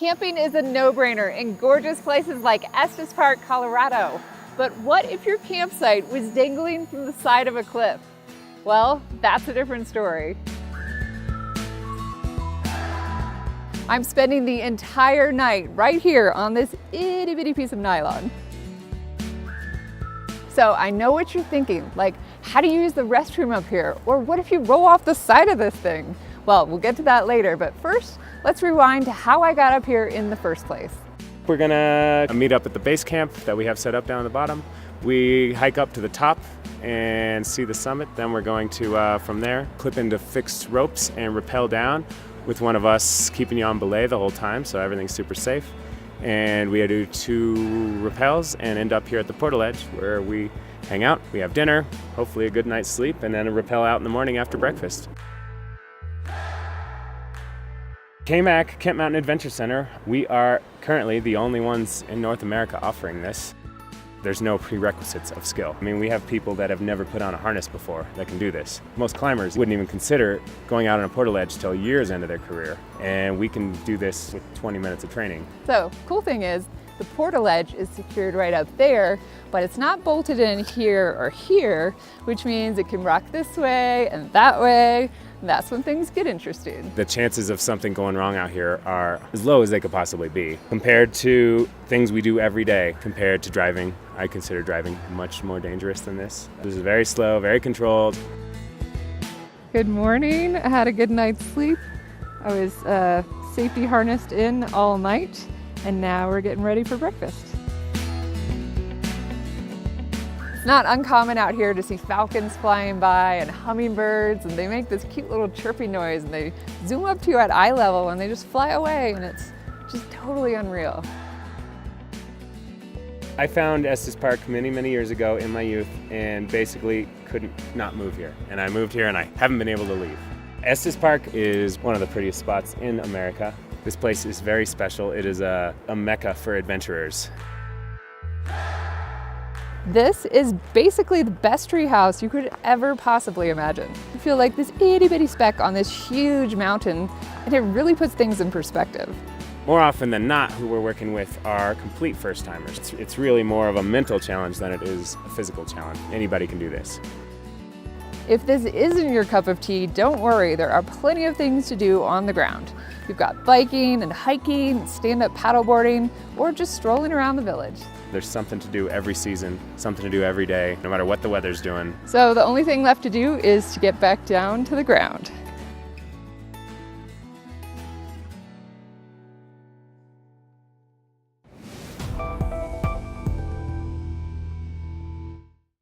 Camping is a no-brainer in gorgeous places like Estes Park, Colorado. But what if your campsite was dangling from the side of a cliff? Well, that's a different story. I'm spending the entire night right here on this itty-bitty piece of nylon. So I know what you're thinking, like, how do you use the restroom up here? Or what if you roll off the side of this thing? Well, we'll get to that later, but first, let's rewind to how I got up here in the first place. We're gonna meet up at the base camp that we have set up down at the bottom. We hike up to the top and see the summit. Then we're going to, from there, clip into fixed ropes and rappel down with one of us keeping you on belay the whole time, so everything's super safe. And we do 2 rappels and end up here at the portal edge where we hang out, we have dinner, hopefully a good night's sleep, and then a rappel out in the morning after breakfast. KMAC, Kent Mountain Adventure Center, we are currently the only ones in North America offering this. There's no prerequisites of skill. I mean, we have people that have never put on a harness before that can do this. Most climbers wouldn't even consider going out on a portal edge till years into their career, and we can do this with 20 minutes of training. So, cool thing is, the portal edge is secured right up there, but it's not bolted in here or here, which means it can rock this way and that way. And that's when things get interesting. The chances of something going wrong out here are as low as they could possibly be. Compared to things we do every day, compared to driving, I consider driving much more dangerous than this. This is very slow, very controlled. Good morning. I had a good night's sleep. I was safety harnessed in all night, and now we're getting ready for breakfast. It's not uncommon out here to see falcons flying by and hummingbirds, and they make this cute little chirping noise, and they zoom up to you at eye level and they just fly away, and it's just totally unreal. I found Estes Park many, many years ago in my youth and basically couldn't not move here. And I moved here and I haven't been able to leave. Estes Park is one of the prettiest spots in America. This place is very special. It is a mecca for adventurers. This is basically the best tree house you could ever possibly imagine. You feel like this itty bitty speck on this huge mountain, and it really puts things in perspective. More often than not, who we're working with are complete first-timers. It's really more of a mental challenge than it is a physical challenge. Anybody can do this. If this isn't your cup of tea, don't worry, there are plenty of things to do on the ground. You've got biking and hiking, stand-up paddleboarding, or just strolling around the village. There's something to do every season, something to do every day, no matter what the weather's doing. So the only thing left to do is to get back down to the ground.